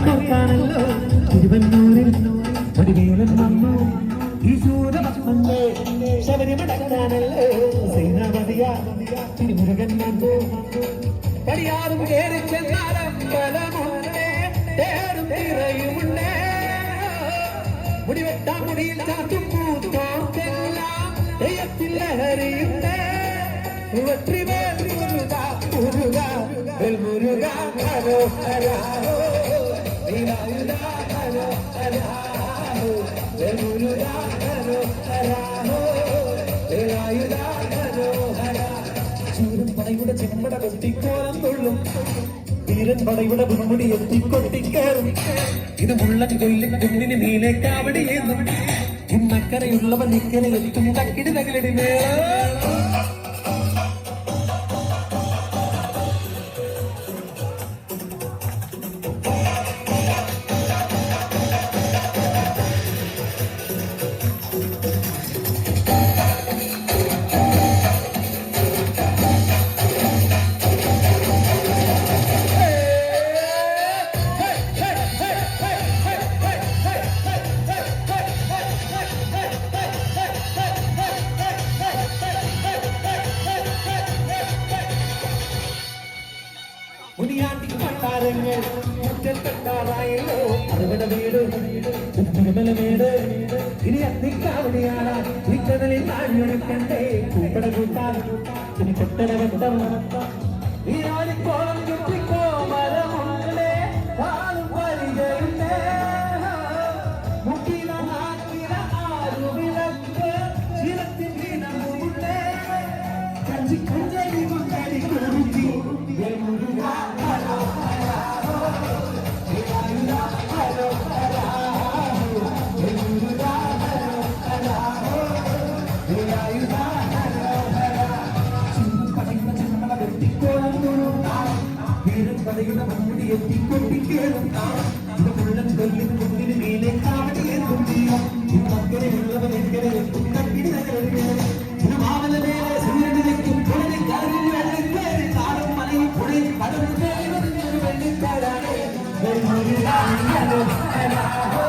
നോക്കാനല്ലോ തിരുവന്നൂരിൽ വടിവേലൻ വന്നു ഈ ശൂരഭക്തന്റെ ശബരിമടക്കാനല്ലോ സേനാപതിയ തിരുമുരുകൻ വന്നു പടിയാറും കയറി ചെന്നാലും ബലമുണ്ടേ തേറും തിറയുമുണ്ടേ മുടിവെട്ടാൻ മുടിയിൽ ചാറ്റും പൂത്തോർത്തെല്ലാം തെയ്യത്തിൽ ലഹരിയുണ്ടേ വെற்றிവേൽ മുരുക മുരുക മുരുക ഹരോ ഹരാഹോ വീരായുധ ഹരോ ഹരാഹോ മുരുക ഹരോ ഹരാഹോ വീരായുധ ഹരോ ഹരാ ചൂരും പടയുടെ ചെമ്പട വെട്ടിക്കോലം കൊള്ളും വീരൻ പടയുടെ മുൻമുടി എത്തിക്കൊട്ടിക്കേറും ഇത് മുള്ളൻ കൊല്ലും കുന്നിന് നീലെ കാവടിയേന്നും ഇന്നക്കരയുള്ളവൻ ഇക്കരെ എത്തും തക്കിടി തകിലടി മേള മുനിയാണ്ടി പണ്ടാരങ്ങൾ മുറ്റത്തെട്ടാറായല്ലോ അതുവിടെ വീട് തിരുമല വീട് ഇനി അത്തിക്കാവടിയാണ് ഈ കടലിൽ നാഴിയൊടുക്കണ്ടേ കൂപ്പട കൂട്ടാൻ ഇനി കൊട്ടര വെട്ടം ഈ ആലിക്കോളം ചുറ്റിക്കോ മരമുണ്ടേ ആളും പരിചയുണ്ടേ മുക്കില നാക്കില ആരുവിളക്ക് ശീലത്തിൻ വീണമുണ്ടേ കഞ്ചി കുഞ്ചരി കുഞ്ചരി കുറുക്കി പടയുടെ മുൻമുടി എത്തിക്കൊണ്ടിക്കേറും ഇത് മുള്ളൻ കൊല്ലിന് മുന്നിന് മേലെ കാവടിയേറും ഇന്നക്കരെയുള്ളവൻ എക്കരെ എത്തും കട്ടിടി നഗരം ഇത് മാവല മേലെ സൂര്യനിലേക്കും പുഴയിൽ കടലിൽ വെള്ളിക്കേറി കാടും മലയും പുഴയിൽ കടലും കയറി വെള്ളിക്കാരാണ് ഹരോ ഹരാഹോ